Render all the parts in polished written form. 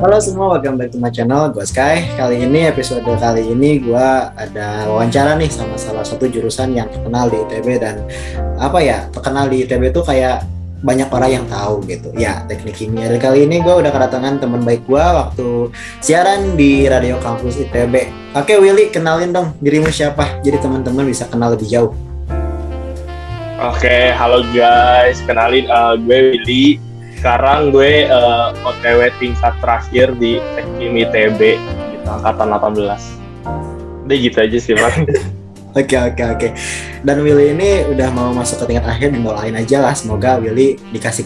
Halo semua, welcome back to my channel, gue Sky. Episode kali ini gue ada wawancara nih sama salah satu jurusan yang terkenal di ITB dan terkenal di ITB itu kayak banyak orang yang tahu gitu. Ya, teknik kimia. Dan kali ini gue udah kedatangan teman baik gue waktu siaran di Radio Kampus ITB. Oke, Willy, kenalin dong dirimu siapa, jadi teman-teman bisa kenal lebih jauh. Oke, halo guys, kenalin gue Willy. Sekarang gue OTW tingkat terakhir di Teknik ITB gitu, angkatan 18. Udah gitu aja sih, Bang. Oke. Dan Willy ini udah mau masuk ke tingkat akhir, doain aja lah, semoga Willy dikasih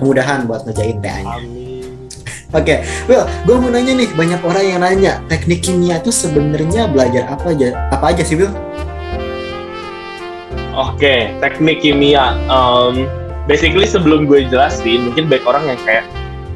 kemudahan buat ngerjain TA-nya. Amin. Oke, Will, gue mau nanya nih, banyak orang yang nanya teknik kimia itu sebenarnya belajar apa aja sih, Will? Oke, teknik kimia. Basically sebelum gue jelasin, mungkin banyak orang yang kayak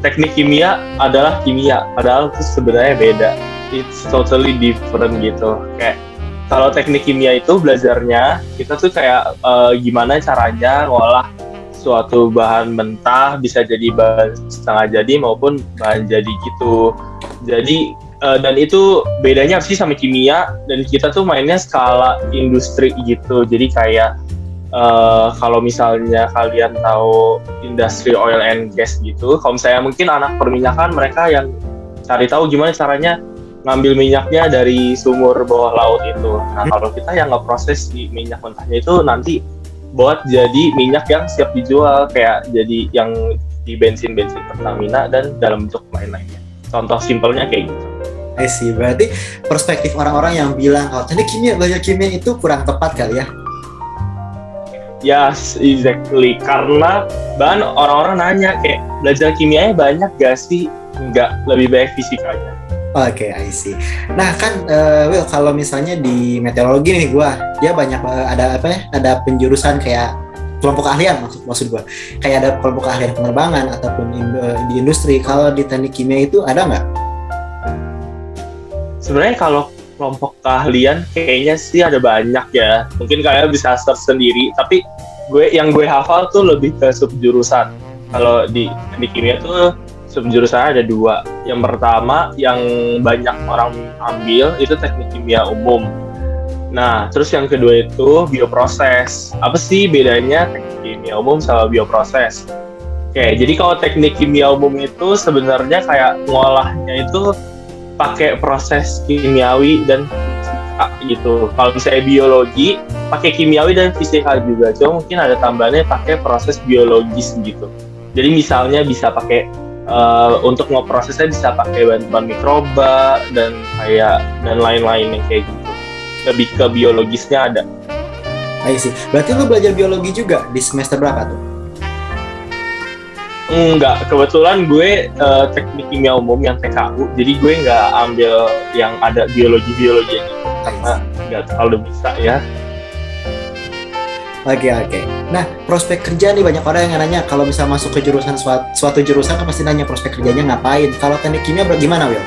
teknik kimia adalah kimia, padahal itu sebenarnya beda. It's totally different gitu. Kayak kalau teknik kimia itu belajarnya kita tuh kayak gimana caranya ngolah suatu bahan mentah bisa jadi bahan setengah jadi maupun bahan jadi gitu. Jadi dan itu bedanya sih sama kimia, dan kita tuh mainnya skala industri gitu. Jadi kayak kalau misalnya kalian tahu industri oil and gas gitu, kalau misalnya mungkin anak perminyakan, mereka yang cari tahu gimana caranya ngambil minyaknya dari sumur bawah laut itu. Nah, kalau kita yang ngeproses di minyak mentahnya itu nanti buat jadi minyak yang siap dijual, kayak jadi yang di bensin-bensin Pertamina dan dalam bentuk lain-lainnya. Contoh simpelnya kayak gitu. I see, berarti perspektif orang-orang yang bilang kalau teknik kimia, belajar kimia itu kurang tepat kali ya? Yes, exactly. Karena orang-orang nanya kayak belajar kimianya banyak gak sih? Enggak, lebih banyak fisikanya. Oke, I see. Nah kan, Will, kalau misalnya di meteorologi nih dia banyak ada penjurusan kayak kelompok keahlian maksud gue. Kayak ada kelompok keahlian penerbangan ataupun di industri. Kalau di teknik kimia itu ada nggak? Sebenarnya kalau kelompok keahlian kayaknya sih ada banyak ya. Mungkin kalian bisa search sendiri, tapi yang gue hafal tuh lebih ke subjurusan. Kalau di kimia tuh subjurusannya ada 2. Yang pertama yang banyak orang ambil itu teknik kimia umum. Nah, terus yang kedua itu bioproses. Apa sih bedanya teknik kimia umum sama bioproses? Oke, jadi kalau teknik kimia umum itu sebenarnya kayak ngolahnya itu pakai proses kimiawi dan fisika gitu. Kalau misalnya biologi pakai kimiawi dan fisika juga, cuma mungkin ada tambahannya pakai proses biologis gitu. Jadi misalnya bisa pakai untuk ngeprosesnya bisa pakai bahan mikroba dan lain-lain yang kayak gitu. Lebih ke biologisnya ada. I see. Berarti lu belajar biologi juga di semester berapa tuh? Enggak, kebetulan gue teknik kimia umum yang TKU, jadi gue nggak ambil yang ada biologi-biologi gitu, karena nggak terlalu bisa ya. Oke. Nah, prospek kerja nih, banyak orang yang nanya kalau bisa masuk ke jurusan suatu jurusan kan pasti nanya prospek kerjanya ngapain. Kalau teknik kimia gimana, Will?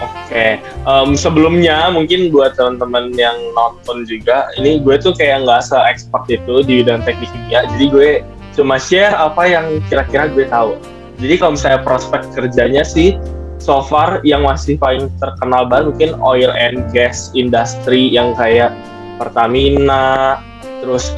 Oke, sebelumnya mungkin buat teman-teman yang nonton juga, ini gue tuh kayak nggak se-expert itu di bidang teknik kimia, jadi gue cuma share apa yang kira-kira gue tahu. Jadi kalau misalnya prospek kerjanya sih, so far yang masih paling terkenal banget mungkin oil and gas industry yang kayak Pertamina, terus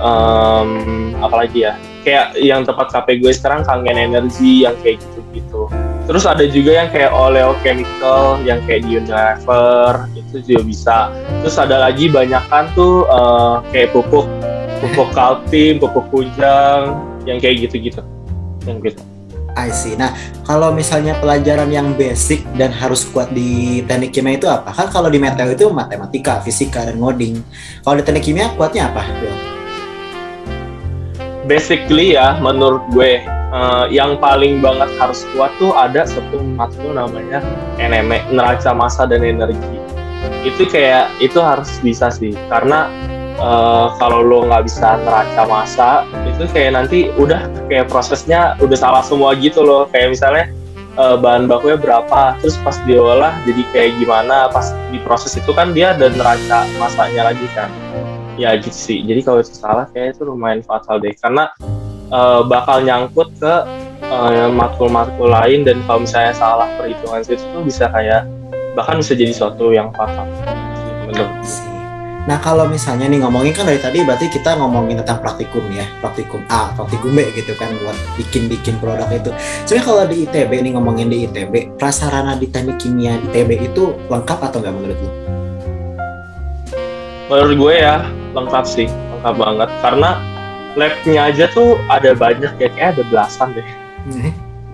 apalagi ya, kayak yang tempat KP gue sekarang Kangen Energy yang kayak gitu-gitu. Terus ada juga yang kayak oleochemical yang kayak di Unilever, itu juga bisa. Terus ada lagi banyakan tuh kayak pupuk Kaltim, pupuk Kujang, yang kayak gitu-gitu. Yang gitu. I see. Nah, kalau misalnya pelajaran yang basic dan harus kuat di teknik kimia itu apa? Kan kalau di meteo itu matematika, fisika, dan ngoding. Kalau di teknik kimia kuatnya apa? Basically ya, menurut gue yang paling banget harus kuat tuh ada satu matkul namanya NME, neraca massa dan energi. Itu harus bisa sih, karena kalau lo nggak bisa neraca massa itu kayak nanti udah kayak prosesnya udah salah semua gitu loh. Kayak misalnya bahan bakunya berapa, terus pas diolah jadi kayak gimana, pas diproses itu kan dia ada neraca massanya lagi kan. Ya gitu sih, jadi kalau itu salah kayak itu lumayan fatal deh, karena bakal nyangkut ke matkul-matkul lain, dan kalau misalnya salah perhitungan itu tuh bisa kayak bahkan bisa jadi suatu yang fatal menurut. Nah kalau misalnya nih ngomongin kan dari tadi berarti kita ngomongin tentang praktikum ya, praktikum A, praktikum B gitu kan buat bikin produk itu. Sebenarnya kalau di ITB nih ngomongin di ITB, prasarana di teknik kimia ITB itu lengkap atau nggak menurut lu? Menurut gue ya lengkap sih, lengkap banget karena labnya aja tuh ada banyak ya, kayak ada belasan deh.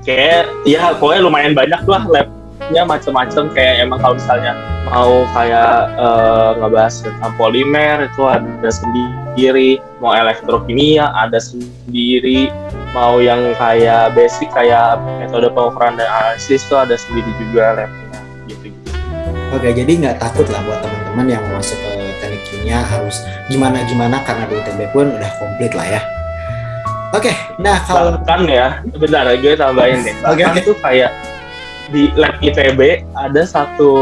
Kayak ya pokoknya lumayan banyak lah labnya, macam-macam. Kayak emang kalau misalnya mau kayak ngebahas tentang polimer itu ada sendiri, mau elektrokimia ada sendiri, mau yang kayak basic kayak metode pengukuran dan analisis itu ada sendiri juga labnya gitu. Oke, jadi nggak takut lah buat teman-teman yang mau masuk ke teknik kimia harus gimana-gimana karena di ITB pun udah komplit lah ya. Oke, nah kalau bahkan ya, bentar gue tambahin deh. Bahkan itu kayak di lab ITB ada satu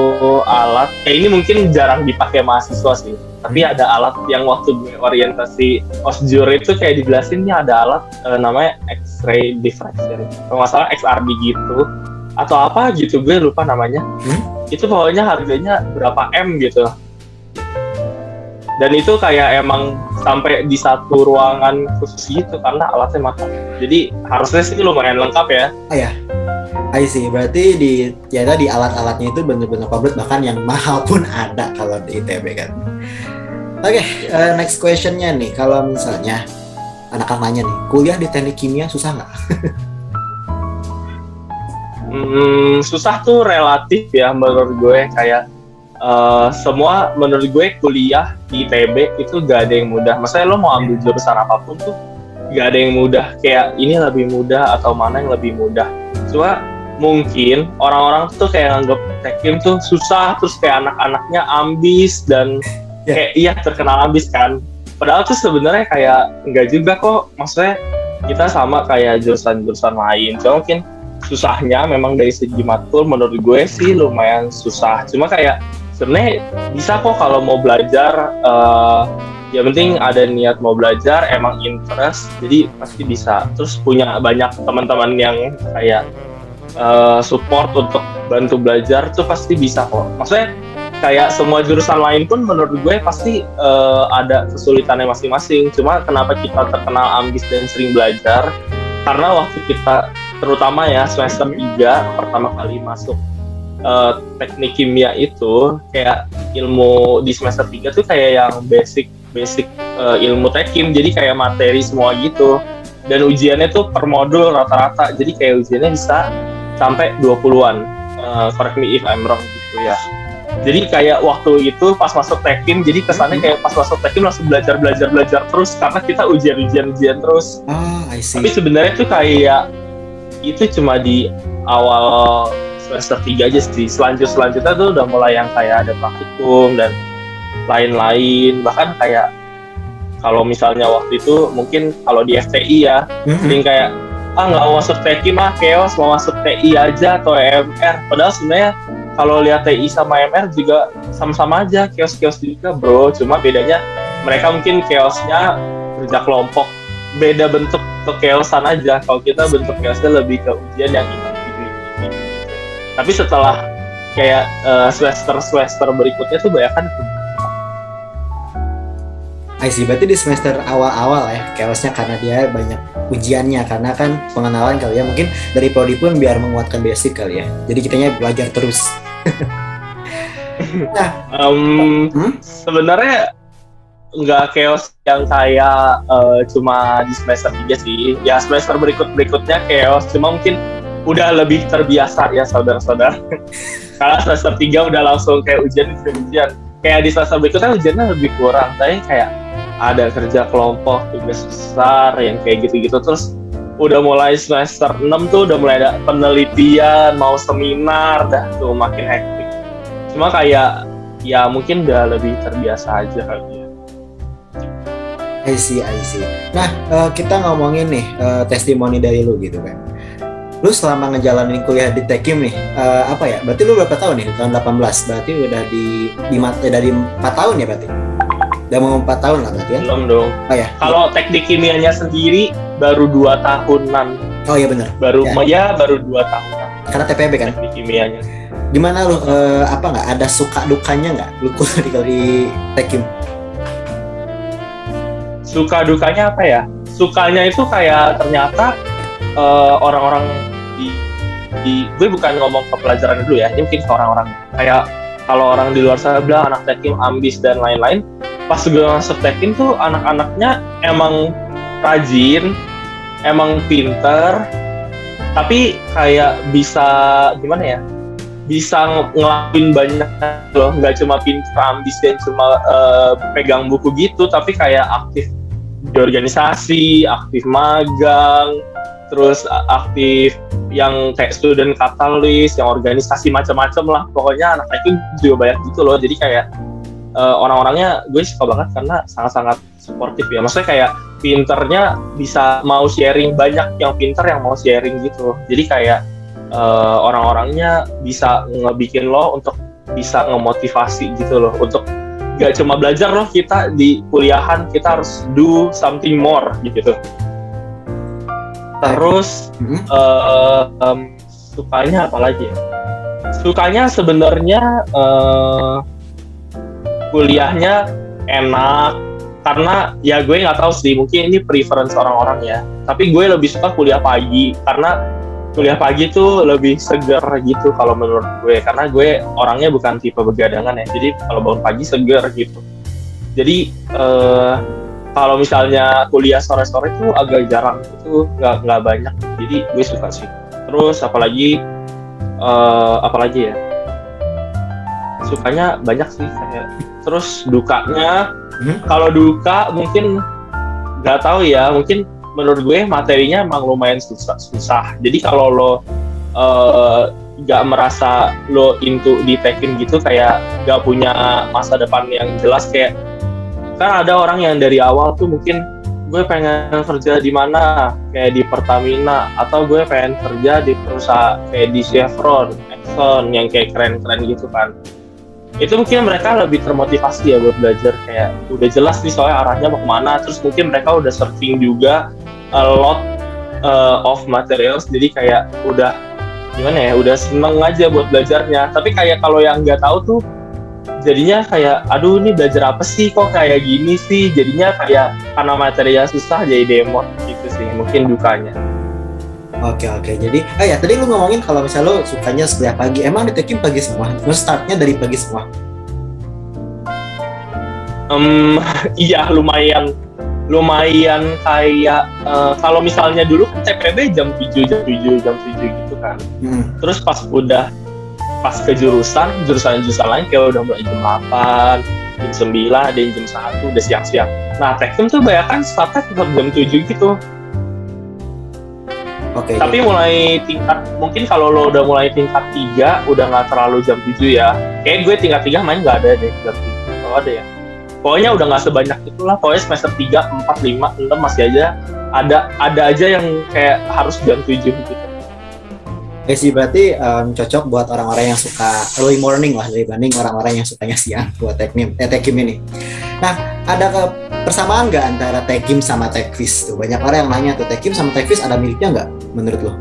alat, ini mungkin jarang dipakai mahasiswa sih, tapi ada alat yang waktu gue orientasi osjur itu kayak dijelasin nih ada alat namanya X-ray diffraction, kalau nggak salah XRD gitu atau apa gitu, gue lupa namanya. Itu pokoknya harganya berapa M gitu, dan itu kayak emang sampai di satu ruangan khusus gitu karena alatnya mahal, jadi harusnya sih lumayan lengkap ya. Oh ya, I see. Berarti di alat-alatnya itu bener-bener komplit, bahkan yang mahal pun ada kalau di ITB kan. Oke, next questionnya nih, kalau misalnya anak-anak nanya nih, kuliah di teknik kimia susah nggak? Susah tuh relatif ya menurut gue, kayak semua menurut gue kuliah di ITB itu gak ada yang mudah. Maksudnya lo mau ambil jurusan apapun tuh gak ada yang mudah, kayak ini lebih mudah atau mana yang lebih mudah. Cuma mungkin orang-orang tuh kayak nganggep tekim tuh susah, terus kayak anak-anaknya ambis dan kayak iya terkenal ambis kan. Padahal tuh sebenarnya kayak enggak juga kok. Maksudnya kita sama kayak jurusan-jurusan lain. Cuma mungkin susahnya memang dari segi matkul menurut gue sih lumayan susah. Cuma kayak sebenarnya bisa kok kalau mau belajar, ya penting ada niat mau belajar, emang interest, jadi pasti bisa. Terus punya banyak teman-teman yang kayak support untuk bantu belajar tuh pasti bisa kok. Maksudnya kayak semua jurusan lain pun menurut gue pasti ada kesulitannya masing-masing. Cuma kenapa kita terkenal ambis dan sering belajar, karena waktu kita terutama ya semester 3 pertama kali masuk teknik kimia itu, kayak ilmu di semester 3 tuh kayak yang basic ilmu tekim, jadi kayak materi semua gitu, dan ujiannya tuh per modul rata-rata, jadi kayak ujiannya bisa sampai 20-an, correct me if I'm wrong gitu ya. Jadi kayak waktu itu pas masuk tekim, jadi kesannya kayak pas masuk tekim langsung belajar terus karena kita ujian terus. I see. Tapi sebenarnya tuh kayak itu cuma di awal semester 3 aja sih. Selanjutnya tuh udah mulai yang kayak ada praktikum dan lain-lain. Bahkan kayak kalau misalnya waktu itu mungkin kalau di FTI ya, mending kayak nggak mau masuk TI mah chaos, mau masuk TI aja atau EMR. Padahal sebenarnya kalau lihat TI sama EMR juga sama-sama aja, chaos juga bro. Cuma bedanya mereka mungkin chaosnya kerja kelompok, beda bentuk kechaosan aja. Kalau kita bentuk chaosnya lebih ke ujian yang individu. Tapi setelah kayak semester berikutnya tuh banyak kan. I see, berarti di semester awal-awal ya chaosnya karena dia banyak ujiannya, karena kan pengenalan kali ya, mungkin dari prodi pun biar menguatkan basic kali ya, jadi kitanya belajar terus. Nah, sebenarnya nggak chaos yang kayak cuma di semester 3 sih, ya semester berikutnya chaos, cuma mungkin udah lebih terbiasa ya saudara-saudara. Karena semester 3 udah langsung kayak ujian, kayak di semester berikutnya ujiannya lebih kurang, tapi kayak ada kerja kelompok, tugas besar yang kayak gitu-gitu. Terus udah mulai semester 6 tuh udah mulai ada penelitian, mau seminar, dah tuh makin hektik. Cuma kayak ya mungkin udah lebih terbiasa aja kali ya. I see. Nah, kita ngomongin nih testimoni dari lu gitu kan. Lu selama ngejalanin kuliah di Tekim nih, apa ya? Berarti lu berapa tahun nih? Tahun 18. Berarti udah dari 4 tahun ya berarti? Udah mau 4 tahun lah berarti ya? Belum dong. Oh ya. Kalau teknik kimianya sendiri baru 2 tahunan. Oh iya benar. Baru Ya. baru 2 tahun Karena TPB kan. teknik kimianya. Gimana lu apa nggak ada suka dukanya nggak lu kuliah di Tekim? Suka dukanya apa ya? Sukanya itu kayak ternyata orang-orang di gue bukan ngomong ke pelajaran dulu ya, ini mungkin ke orang-orang kayak kalau orang di luar sana bilang anak Tekim ambis dan lain-lain. Pas gue masuk Tekim tuh anak-anaknya emang rajin, emang pinter, tapi kayak bisa gimana ya? Bisa ngelakuin banyak loh, nggak cuma pinter ambis dan cuma pegang buku gitu, tapi kayak aktif di organisasi, aktif magang, terus aktif yang kayak student katalis, yang organisasi macam-macam lah. Pokoknya anak itu juga banyak gitu loh. Jadi kayak orang-orangnya gue suka banget karena sangat-sangat suportif ya. Maksudnya kayak pinternya bisa mau sharing, banyak yang pinter yang mau sharing gitu. Jadi kayak orang-orangnya bisa ngebikin lo untuk bisa ngemotivasi gitu loh, untuk gak cuma belajar loh kita di kuliahan, kita harus do something more gitu. Terus sukanya apa lagi ya? Sukanya sebenarnya kuliahnya enak, karena ya gue nggak tahu sih, mungkin ini preference orang-orang ya. Tapi gue lebih suka kuliah pagi, karena kuliah pagi tuh lebih seger gitu kalau menurut gue, karena gue orangnya bukan tipe begadangan ya. Jadi kalau bangun pagi seger gitu. Jadi kalau misalnya kuliah sore-sore itu agak jarang, itu nggak banyak. Jadi gue suka sih. Terus apalagi ya? Sukanya banyak sih kayak. Terus dukanya, kalau duka mungkin nggak tahu ya. Mungkin menurut gue materinya emang lumayan susah. Jadi kalau lo nggak merasa lo into di Tekim gitu, kayak nggak punya masa depan yang jelas, kayak kan ada orang yang dari awal tuh mungkin gue pengen kerja di mana, kayak di Pertamina, atau gue pengen kerja di perusahaan kayak di Chevron, Exxon, yang kayak keren-keren gitu kan. Itu mungkin mereka lebih termotivasi ya buat belajar, kayak udah jelas nih soalnya arahnya mau kemana. Terus mungkin mereka udah searching juga a lot of materials, jadi kayak udah gimana ya, udah seneng aja buat belajarnya. Tapi kayak kalau yang nggak tahu tuh jadinya kayak aduh ini belajar apa sih kok kayak gini sih, jadinya kayak karena materinya susah jadi demot gitu sih mungkin dukanya. Oke. Jadi ya tadi lu ngomongin kalau misalnya lu sukanya kuliah pagi, emang di Tekim pagi semua? Lu startnya dari pagi semua? Iya lumayan kayak kalau misalnya dulu kan TPB jam 7 gitu kan. Terus pas ke jurusan lain kayak udah mulai jam 8, jam 9, ada yang jam 1, udah siang-siang. Nah, Tekim tuh banyak kan startnya tetap jam 7 gitu. Oke. Tapi mulai tingkat, mungkin kalau lo udah mulai tingkat 3, udah nggak terlalu jam 7 ya. Kayak gue tingkat 3 main nggak ada deh jam 7. Kalau ada ya. Pokoknya udah nggak sebanyak itulah. Pokoknya semester 3, 4, 5, 6 masih aja. Ada aja yang kayak harus jam 7 gitu. Ya sih, berarti cocok buat orang-orang yang suka early morning lah dibanding orang-orang yang sukanya siang buat Tekim ini. Nah, ada persamaan nggak antara Tekim sama Tekvis tuh? Banyak orang yang nanya tuh, Tekim sama Tekvis ada miripnya nggak menurut lo?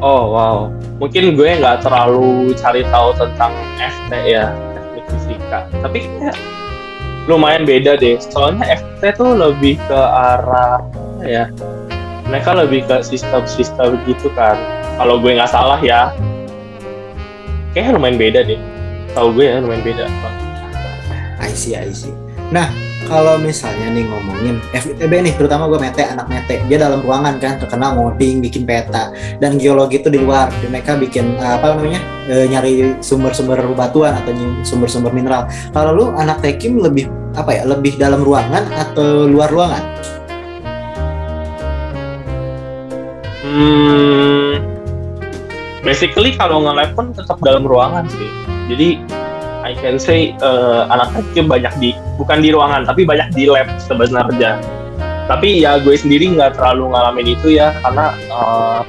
Oh wow, mungkin gue nggak terlalu cari tahu tentang FT ya, teknik fisika. Tapi kayak lumayan beda deh. Soalnya FT tuh lebih ke arah apa ya? Mereka lebih ke sistem-sistem gitu kan. Kalau gue nggak salah ya, kayaknya lumayan beda deh. Tahu gue ya lumayan beda. I see. Nah, kalau misalnya nih ngomongin FITB nih, terutama gue anak mete, dia dalam ruangan kan terkenal ngoding, bikin peta, dan geologi itu di luar. Mereka bikin nyari sumber-sumber batuan atau sumber-sumber mineral. Kalau lu anak Tekim lebih lebih dalam ruangan atau luar ruangan? Basically kalau nge-lab pun tetap dalam ruangan sih. Jadi I can say anak Tekim banyak bukan di ruangan, tapi banyak di lab sebenarnya. Tapi ya gue sendiri nggak terlalu ngalamin itu ya, karena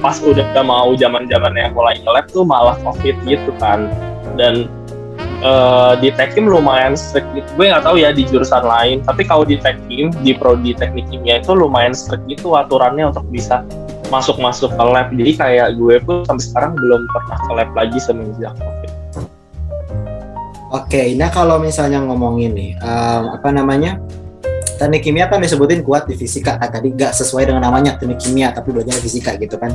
pas udah mau zaman-zamannya mulai nge-lab tuh malah COVID gitu kan. Dan di Tekim lumayan strict gitu. Gue nggak tahu ya di jurusan lain, tapi kalau di Tekim, di prodi teknik kimia itu lumayan strict gitu aturannya untuk bisa masuk ke lab. Jadi kayak gue pun sampai sekarang belum pernah ke lab lagi semenjak COVID. Oke, nah kalau misalnya ngomongin nih, apa namanya, teknik kimia kan disebutin kuat di fisika, tadi nggak sesuai dengan namanya teknik kimia, tapi belajar fisika gitu kan.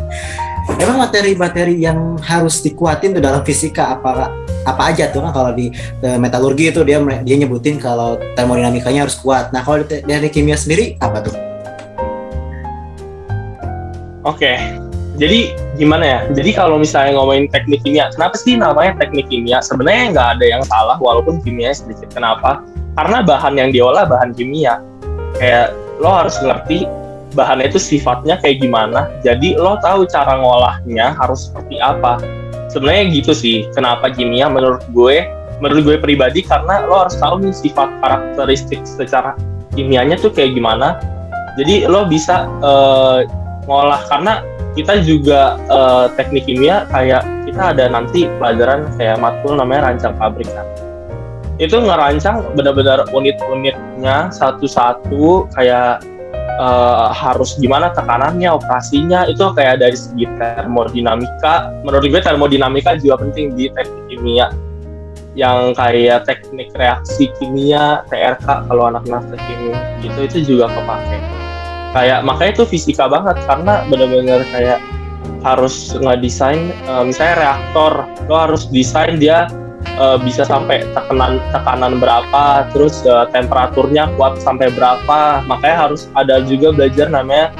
Emang materi-materi yang harus dikuatin tuh dalam fisika apa aja tuh kan? Kalau di metalurgi itu dia nyebutin kalau termodinamikanya harus kuat. Nah kalau di teknik kimia sendiri apa tuh? Oke, jadi gimana ya? Jadi kalau misalnya ngomongin teknik kimia, kenapa sih namanya teknik kimia? Sebenarnya nggak ada yang salah walaupun kimia sedikit. Kenapa? Karena bahan yang diolah bahan kimia. Kayak lo harus ngerti bahannya itu sifatnya kayak gimana. Jadi lo tahu cara ngolahnya harus seperti apa. Sebenarnya gitu sih. Kenapa kimia menurut gue pribadi, karena lo harus tahu nih sifat karakteristik secara kimianya tuh kayak gimana. Jadi lo bisa ngolah, karena kita juga teknik kimia kayak kita ada nanti pelajaran kayak matkul namanya rancang pabrik kan. Itu ngerancang benar-benar unit-unitnya satu-satu, kayak harus gimana tekanannya, operasinya, itu kayak dari segi termodinamika. Menurut gue termodinamika juga penting di teknik kimia, yang kayak teknik reaksi kimia, TRK kalau anak-anak kimia gitu, itu juga kepake. Kayak makanya itu fisika banget, karena benar-benar kayak harus ngedesain misalnya reaktor, lo harus desain dia bisa sampai tekanan berapa, terus temperaturnya kuat sampai berapa. Makanya harus ada juga belajar namanya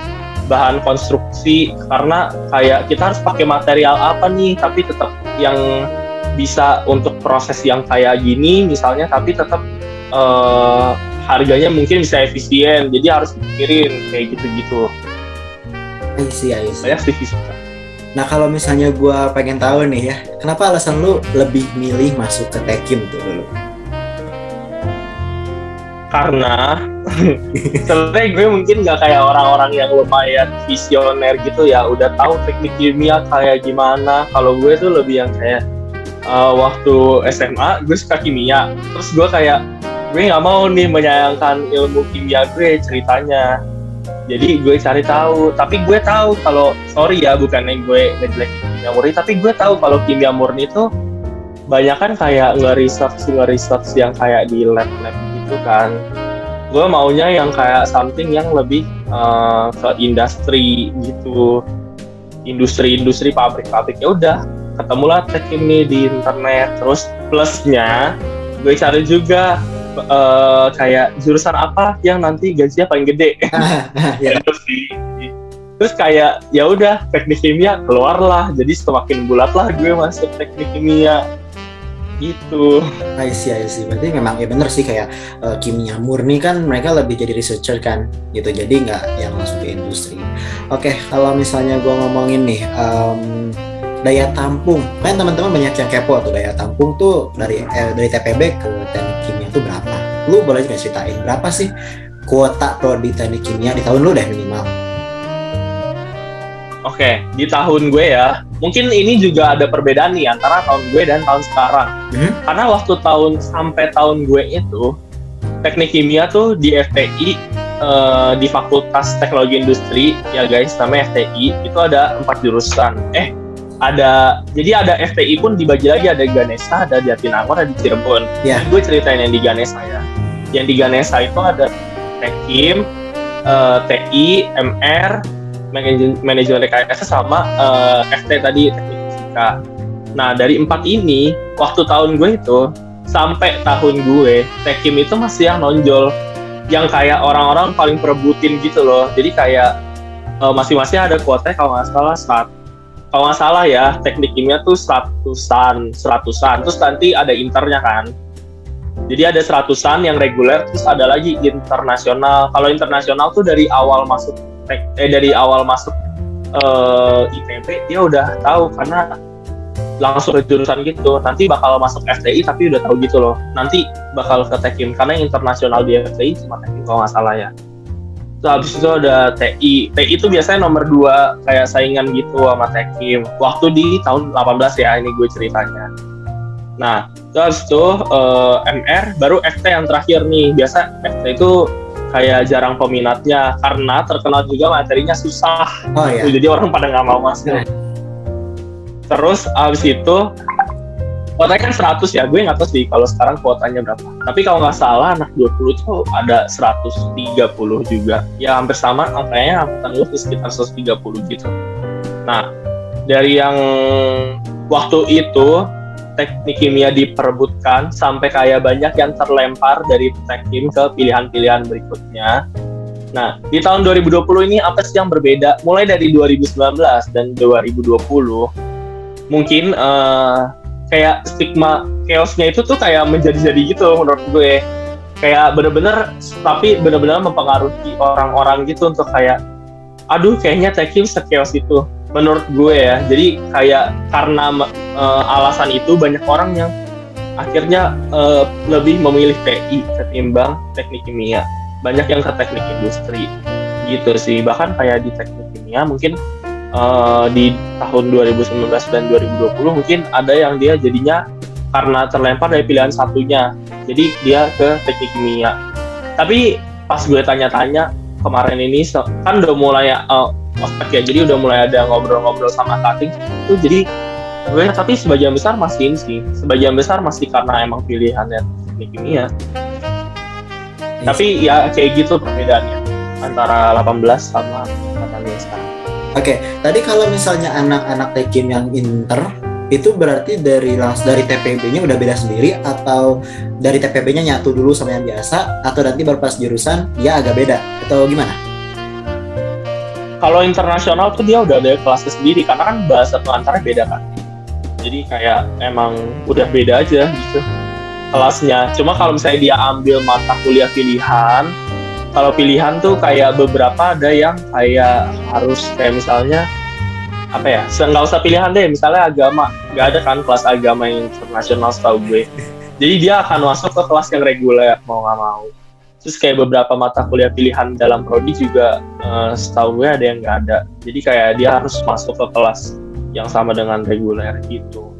bahan konstruksi, karena kayak kita harus pakai material apa nih, tapi tetap yang bisa untuk proses yang kayak gini misalnya, tapi tetap harganya mungkin bisa efisien, jadi harus dipikirin kayak gitu-gitu. I see. Banyak sih fisika. Nah kalau misalnya gue pengen tahu nih ya, kenapa alasan lu lebih milih masuk ke Tekim tuh dulu? Karena sebenarnya gue mungkin nggak kayak orang-orang yang lumayan visioner gitu ya, udah tahu teknik kimia kayak gimana. Kalau gue tuh lebih yang kayak waktu SMA gue suka kimia, terus gue kayak gue nggak mau nih menyayangkan ilmu kimia gue ceritanya, jadi gue cari tahu. Tapi gue tahu kalau, sorry ya bukannya gue ngejelekin kimia murni, tapi gue tahu kalau kimia murni itu banyak kan kayak nge-research yang kayak di lab-lab gitu kan. Gue maunya yang kayak something yang lebih ke industri gitu, industri pabrik-pabrik. Ya udah, ketemulah Tekim nih di internet. Terus plusnya gue cari juga kayak jurusan apa yang nanti gajinya paling gede. Ya. Terus kayak ya udah teknik kimia keluarlah, jadi semakin bulat lah gue masuk teknik kimia gitu. I see. Berarti memang ya bener sih, kayak kimia murni kan mereka lebih jadi researcher kan gitu, jadi nggak yang masuk ke industri. Oke, kalau misalnya gue ngomongin nih daya tampung, kan teman-teman banyak yang kepo tuh, daya tampung tuh dari TPB ke teknik kimia tuh berapa? Lu boleh juga ceritain berapa sih kuota prodi teknik kimia di tahun lu deh minimal? Oke, di tahun gue ya, mungkin ini juga ada perbedaan nih antara tahun gue dan tahun sekarang. Karena waktu sampai tahun gue itu, teknik kimia tuh di FTI, di Fakultas Teknologi Industri, ya guys, namanya FTI, itu ada 4 jurusan. Jadi ada FTI pun dibagi lagi, ada di Ganesha, ada di Jatinangor, ada di Cirebon. Yeah. Gue ceritain yang di Ganesha ya. Yang di Ganesha itu ada Tekim, TI, MR, manajemen rekayasa, sama FT tadi, teknik fisika. Nah dari 4 ini, waktu tahun gue itu sampai tahun gue, Tekim itu masih yang nonjol, yang kayak orang-orang paling perebutin gitu loh. Jadi kayak masing-masing ada kuotanya kalau nggak salah ya, teknik kimia tuh 100-an, terus nanti ada internya kan. Jadi ada 100-an yang reguler, terus ada lagi internasional. Kalau internasional tuh dari awal masuk ITB dia udah tahu, karena langsung ke jurusan gitu. Nanti bakal masuk FTI tapi udah tahu gitu loh, nanti bakal ke Tekim, karena yang internasional di FTI cuma Tekim kalau nggak salah ya. Terus habis itu ada TI itu biasanya nomor 2, kayak saingan gitu sama Tekim. Waktu di tahun 18 ya, ini gue ceritanya. Nah, terus tuh MR, baru FT yang terakhir nih. Biasa FT itu kayak jarang peminatnya karena terkenal juga materinya susah. Oh iya. Jadi orang pada nggak mau masuk. Terus abis itu kuotanya kan 100 ya, gue nggak tahu sih kalau sekarang kuotanya berapa. Tapi kalau nggak salah anak 20 itu ada 130 juga. Ya hampir sama, angkanya angkatan gue sekitar 130 gitu. Nah, dari yang waktu itu teknik kimia diperebutkan sampai kayak banyak yang terlempar dari teknik ke pilihan-pilihan berikutnya. Nah, di tahun 2020 ini apa sih yang berbeda? Mulai dari 2019 dan 2020, mungkin kayak stigma chaosnya itu tuh kayak menjadi-jadi gitu menurut gue. Kayak bener-bener, tapi bener-bener mempengaruhi orang-orang gitu untuk kayak, aduh kayaknya teknik se-chaos itu. Menurut gue ya, jadi kayak karena alasan itu banyak orang yang akhirnya lebih memilih TI ketimbang teknik kimia. Banyak yang ke teknik industri gitu sih. Bahkan kayak di teknik kimia mungkin di tahun 2019 dan 2020 mungkin ada yang dia jadinya karena terlempar dari pilihan satunya. Jadi dia ke teknik kimia. Tapi pas gue tanya-tanya kemarin ini kan udah mulai ospek ya, jadi udah mulai ada ngobrol-ngobrol sama cutting itu, jadi gue tapi sebagian besar masih sebagian besar masih karena emang pilihannya teknik kimia. Tapi ya kayak gitu perbedaannya antara 18 sama angkatan sekarang. Oke, tadi kalau misalnya anak-anak tekim yang inter itu berarti dari TPB-nya udah beda sendiri atau dari TPB-nya nyatu dulu sama yang biasa atau nanti baru pas jurusan dia agak beda atau gimana? Kalau internasional tuh dia udah ada kelasnya sendiri karena kan bahasa pengantarnya beda kan. Jadi kayak emang udah beda aja gitu kelasnya. Cuma kalau misalnya dia ambil mata kuliah pilihan, kalau pilihan tuh kayak beberapa ada yang kayak harus kayak misalnya apa ya, nggak usah pilihan deh, misalnya agama, nggak ada kan kelas agama yang internasional setahu gue. Jadi dia akan masuk ke kelas yang reguler mau nggak mau. Terus kayak beberapa mata kuliah pilihan dalam prodi juga setahu gue ada yang nggak ada. Jadi kayak dia harus masuk ke kelas yang sama dengan reguler gitu.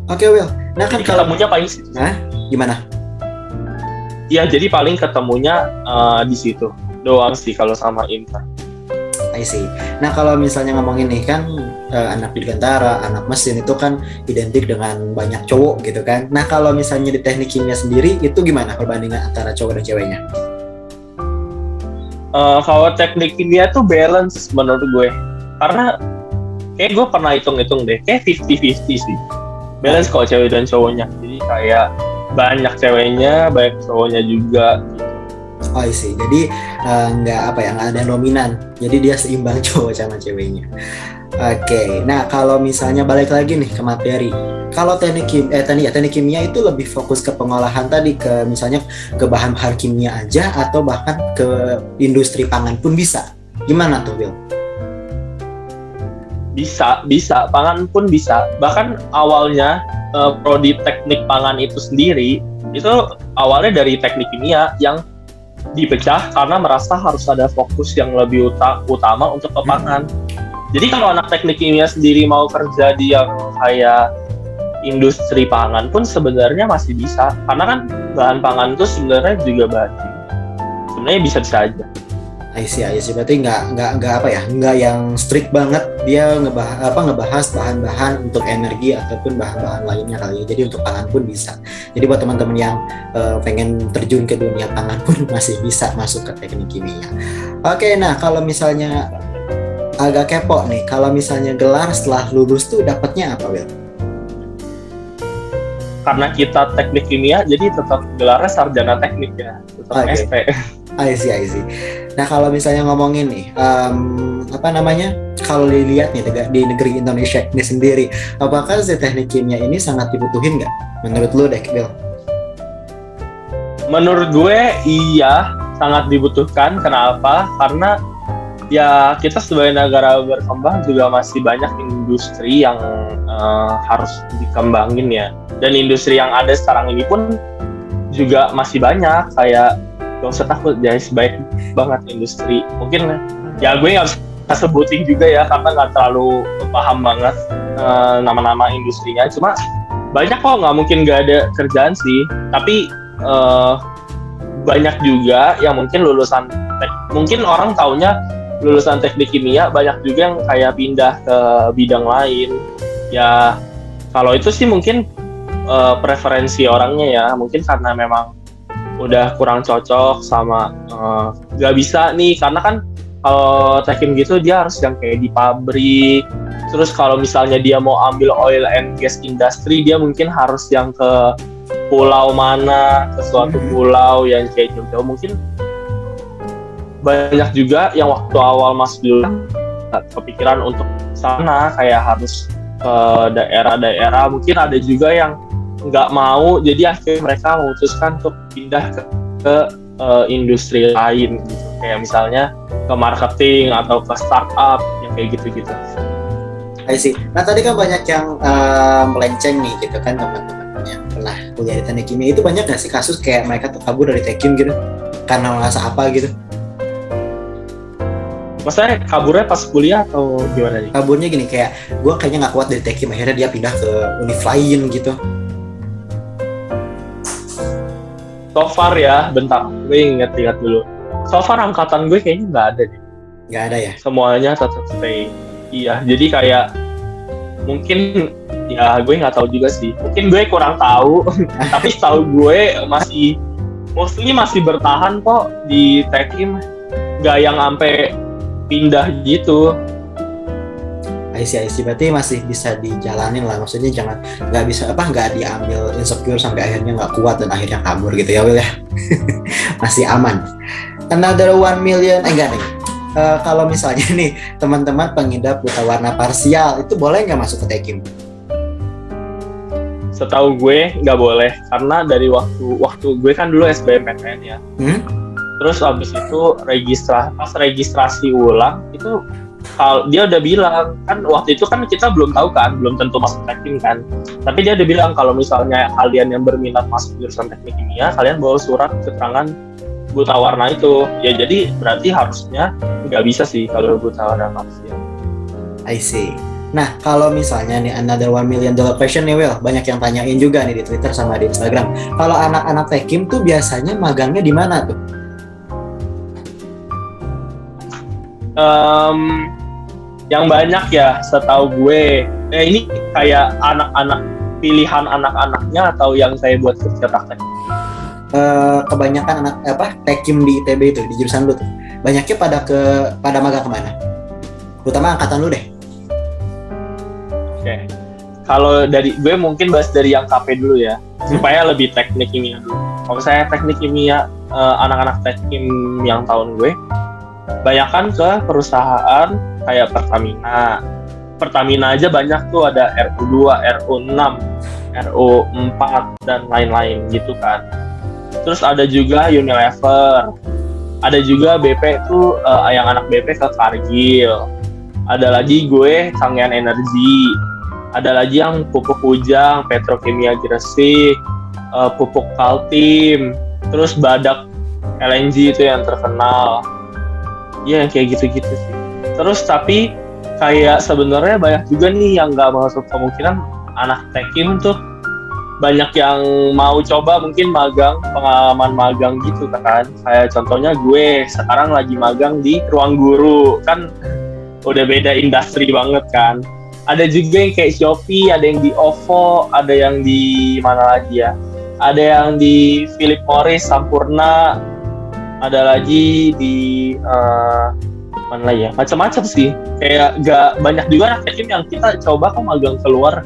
Oke, Will. Nah kan kalau ketemunya paling situ. Gimana? Ya jadi paling ketemunya di situ doang sih kalau sama inter. I see. Nah kalau misalnya ngomongin nih kan anak dirgantara, anak mesin itu kan identik dengan banyak cowok gitu kan. Nah kalau misalnya di teknik kimia sendiri itu gimana perbandingan antara cowok dan ceweknya? Kalau teknik kimia tuh balance menurut gue. Karena kayak gue pernah hitung-hitung deh, kayak 50-50 sih. Balance kalau cewek dan cowoknya. Jadi kayak banyak ceweknya, banyak cowoknya juga. Oh sih, jadi nggak ada dominan. Jadi dia seimbang cowok sama ceweknya. Oke, nah kalau misalnya balik lagi nih ke materi, kalau teknik kimia itu lebih fokus ke pengolahan tadi, ke misalnya ke bahan-bahan kimia aja atau bahkan ke industri pangan pun bisa. Gimana tuh, Will? Bisa, pangan pun bisa. Bahkan awalnya prodi teknik pangan itu sendiri itu awalnya dari teknik kimia yang dipecah karena merasa harus ada fokus yang lebih utama untuk ke pangan. Jadi kalau anak teknik kimia sendiri mau kerja di yang kayak industri pangan pun sebenarnya masih bisa, karena kan bahan pangan itu sebenarnya juga bahan. Sebenarnya bisa-bisa aja. I see. Berarti nggak yang strict banget dia ngebahas bahan-bahan untuk energi ataupun bahan-bahan lainnya kali ya. Jadi untuk pangan pun bisa. Jadi buat teman-teman yang pengen terjun ke dunia pangan pun masih bisa masuk ke teknik kimia. Oke, nah kalau misalnya agak kepo nih, kalau misalnya gelar setelah lulus tuh dapatnya apa, Will? Karena kita teknik kimia, jadi tetap gelarnya sarjana teknik ya, tetap SP. I see. Nah kalau misalnya ngomongin nih, kalau dilihat nih di negeri Indonesia ini sendiri, apakah si teknik kimia ini sangat dibutuhin nggak? Menurut lu deh, Bill? Menurut gue iya, sangat dibutuhkan. Kenapa? Karena ya kita sebagai negara berkembang juga masih banyak industri yang harus dikembangin ya. Dan industri yang ada sekarang ini pun juga masih banyak, kayak gak usah takut guys, baik banget industri. Mungkin ya gue gak bisa sebutin juga ya karena gak terlalu paham banget nama-nama industrinya. Cuma banyak kok, nggak mungkin nggak ada kerjaan sih. Tapi banyak juga yang mungkin mungkin orang taunya lulusan teknik kimia, banyak juga yang kayak pindah ke bidang lain. Ya kalau itu sih mungkin preferensi orangnya ya, mungkin karena memang udah kurang cocok sama nggak bisa nih, karena kan kalau teknik gitu dia harus yang kayak di pabrik. Terus kalau misalnya dia mau ambil oil and gas industry, dia mungkin harus yang ke pulau mana, ke suatu pulau yang kayak jauh-jauh. Mungkin banyak juga yang waktu awal masuk dulu kepikiran untuk sana, kayak harus ke daerah-daerah. Mungkin ada juga yang nggak mau, jadi akhirnya mereka memutuskan untuk pindah ke industri lain gitu. Kayak misalnya ke marketing atau ke startup yang kayak gitu-gitu. I see. Nah tadi kan banyak yang melenceng nih gitu kan, teman-teman yang pernah kuliah di teknik kimia itu banyak nggak sih kasus kayak mereka tuh kabur dari tekim gitu karena merasa apa gitu? Maksudnya kaburnya pas kuliah atau gimana nih? Kaburnya gini, kayak gue kayaknya nggak kuat dari tekim, akhirnya dia pindah ke univ lain gitu. So far ya, bentar, gue inget-inget dulu. So far angkatan gue kayaknya nggak ada deh. Nggak ada ya? Semuanya tetap stay. Iya, jadi kayak mungkin ya gue nggak tahu juga sih. Mungkin gue kurang tahu, tapi setahu gue mostly masih bertahan kok di Tekim, nggak yang sampai pindah gitu. I see. Berarti masih bisa dijalanin lah, maksudnya nggak diambil insecure sampai akhirnya nggak kuat dan akhirnya kabur gitu ya Will ya. Masih aman. Another 1 million, enggak nih. Kalau misalnya nih teman-teman pengidap buta warna parsial, itu boleh nggak masuk ke Tekim? Setahu gue nggak boleh, karena dari waktu gue kan dulu SBMPTN ya. Terus abis itu pas registrasi ulang itu dia udah bilang, kan waktu itu kan kita belum tahu kan, belum tentu masuk Tekim kan. Tapi dia udah bilang kalau misalnya kalian yang berminat masuk jurusan teknik kimia, kalian bawa surat keterangan buta warna itu. Ya jadi berarti harusnya nggak bisa sih kalau buta warna parsial. I see. Nah, kalau misalnya nih another $1 million question nih Will, banyak yang tanyain juga nih di Twitter sama di Instagram. Kalau anak-anak Tekim tuh biasanya magangnya di mana tuh? Yang banyak ya setahu gue. Ini kayak anak-anak, pilihan anak-anaknya atau yang saya buat kerja praktek? Kebanyakan Tekim di ITB itu, di jurusan lu tuh, banyaknya pada magang kemana? Terutama angkatan lu deh. Oke. Kalau dari gue mungkin bahas dari yang KP dulu ya, supaya lebih teknik kimia dulu. Kalau saya teknik kimia, anak-anak Tekim yang tahun gue banyakan ke perusahaan kayak Pertamina. Pertamina aja banyak tuh, ada RU2, RU6, RU4 dan lain-lain gitu kan. Terus ada juga Unilever, ada juga BP tuh yang anak BP ke Cargill, ada lagi gue Canggihan Energi, ada lagi yang pupuk Ujang, Petrokimia Gresik, pupuk Kaltim, terus Badak LNG itu yang terkenal. Ya yang kayak gitu-gitu sih. Terus tapi kayak sebenarnya banyak juga nih yang nggak masuk, kemungkinan anak Tekim tuh banyak yang mau coba mungkin magang, pengalaman magang gitu kan. Kayak contohnya gue sekarang lagi magang di Ruang Guru, kan udah beda industri banget kan. Ada juga yang kayak Shopee, ada yang di OVO, ada yang di mana lagi ya, ada yang di Philip Morris, Sampurna, ada lagi di mana lagi ya, macam-macam sih. Kayak gak banyak juga anak Tekim yang kita coba kok magang keluar,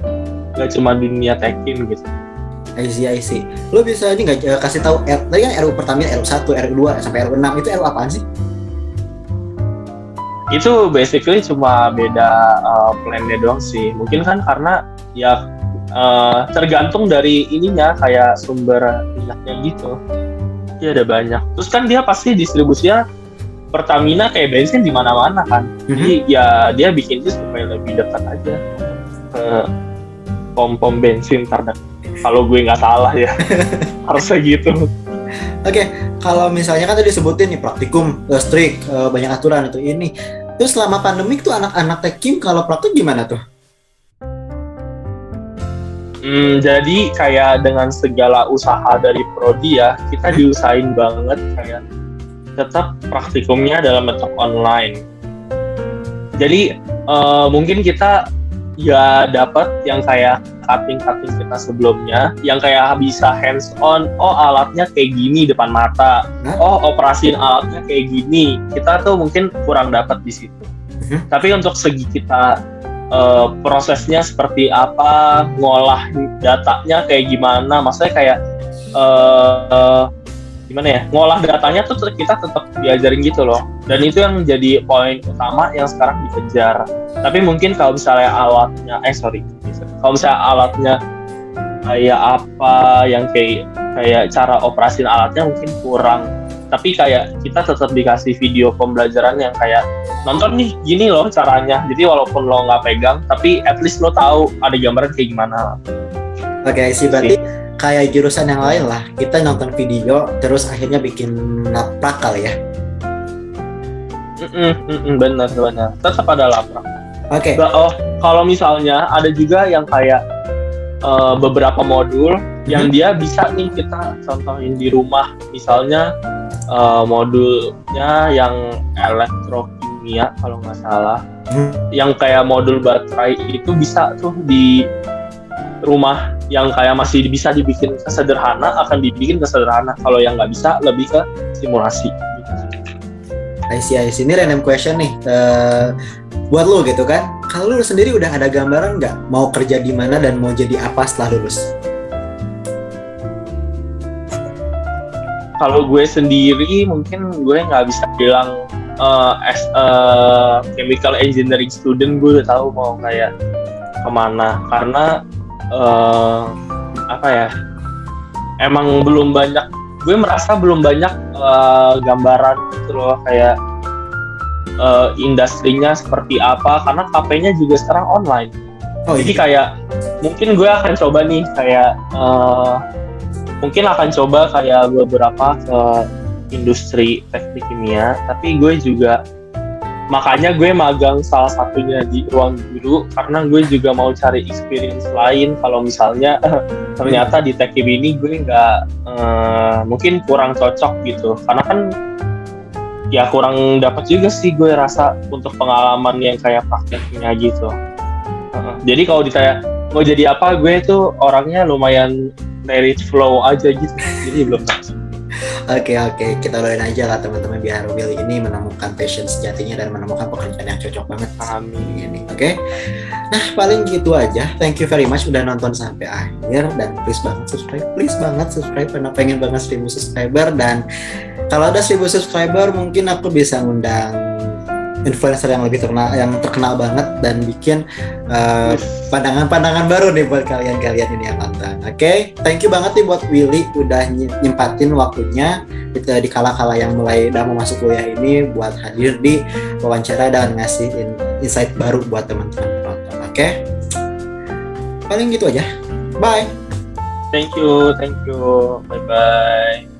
gak cuma dunia Tekim gitu. I see. Lu bisa ini nggak kasih tahu tadi kan RU Pertamina, RU1, RU2 sampai RU6 itu RU apaan sih? Itu basically cuma beda plan-nya doang sih. Mungkin kan karena ya tergantung dari ininya, kayak sumber minyaknya gitu. Dia ada banyak. Terus kan dia pasti distribusinya Pertamina kayak bensin di mana-mana kan. Jadi ya dia bikin itu supaya lebih dekat aja ke pom-pom bensin terdekat. Kalau gue nggak salah ya, harusnya gitu. Oke, kalau misalnya kan tadi disebutin nih praktikum, strict, banyak aturan itu ini. Terus selama pandemik tuh anak-anak Tekim kalau praktik gimana tuh? Jadi kayak dengan segala usaha dari prodi ya, kita diusahain banget kayak tetap praktikumnya dalam bentuk online. Jadi mungkin kita ya dapat yang kayak cutting kita sebelumnya, yang kayak bisa hands on. Oh, alatnya kayak gini depan mata. Oh, operasiin alatnya kayak gini. Kita tuh mungkin kurang dapat di situ. Tapi untuk segi kita prosesnya seperti apa, ngolah datanya kayak gimana, maksudnya kayak gimana ya, ngolah datanya tuh kita tetap diajarin gitu loh. Dan itu yang jadi poin utama yang sekarang dikejar. Tapi mungkin kalau misalnya alatnya, kalau misalnya alatnya kayak apa, yang kayak cara operasin alatnya mungkin kurang. Tapi kayak kita tetap dikasih video pembelajaran yang kayak nonton nih gini loh caranya. Jadi walaupun lo nggak pegang, tapi at least lo tahu ada gambaran kayak gimana. Oke, sih berarti kayak jurusan yang lain lah. Kita nonton video terus akhirnya bikin prakal ya. Benar. Tetap ada laprak. Oke. Oh, kalau misalnya ada juga yang kayak beberapa modul yang dia bisa nih kita contohin di rumah. Misalnya modulnya yang elektrokimia kalau nggak salah, yang kayak modul baterai itu bisa tuh di rumah, yang kayak masih bisa dibikin sederhana akan dibikin sederhana. Kalau yang nggak bisa lebih ke simulasi. I see. Ini random question nih buat lo gitu kan. Kalau lo sendiri udah ada gambaran nggak mau kerja di mana dan mau jadi apa setelah lulus? Kalau gue sendiri mungkin gue nggak bisa bilang as a chemical engineering student gue udah tahu mau kayak kemana, karena apa ya, emang belum banyak, gue merasa belum banyak gambaran gitu loh, kayak industrinya seperti apa, karena KP-nya juga sekarang online. Jadi kayak mungkin gue akan coba nih kayak mungkin akan coba kayak beberapa ke industri teknik kimia, tapi gue juga makanya gue magang salah satunya di ruang guru, karena gue juga mau cari experience lain. Kalau misalnya ternyata di Tekkim ini gue nggak mungkin kurang cocok gitu, karena kan ya kurang dapat juga sih gue rasa untuk pengalaman yang kayak prakteknya gitu. Jadi kalau ditanya mau jadi apa, gue tuh orangnya lumayan let it flow aja gitu, jadi belum tahu. Oke, kita doain aja lah teman-teman biar Will ini menemukan passion sejatinya dan menemukan pekerjaan yang cocok banget. Amin. Ini, oke. Nah, paling gitu aja. Thank you very much udah nonton sampai akhir, dan please banget subscribe karena pengen banget 1000 subscriber. Dan kalau ada 1000 subscriber mungkin aku bisa ngundang influencer yang lebih terkenal banget dan bikin pandangan-pandangan baru nih buat kalian ini yang nonton. Oke, thank you banget nih buat Willy udah nyempatin waktunya di kala-kala yang mulai udah mau masuk kuliah ini buat hadir di wawancara dan ngasih insight baru buat teman-teman penonton. Oke, paling gitu aja. Bye. Thank you. Bye bye.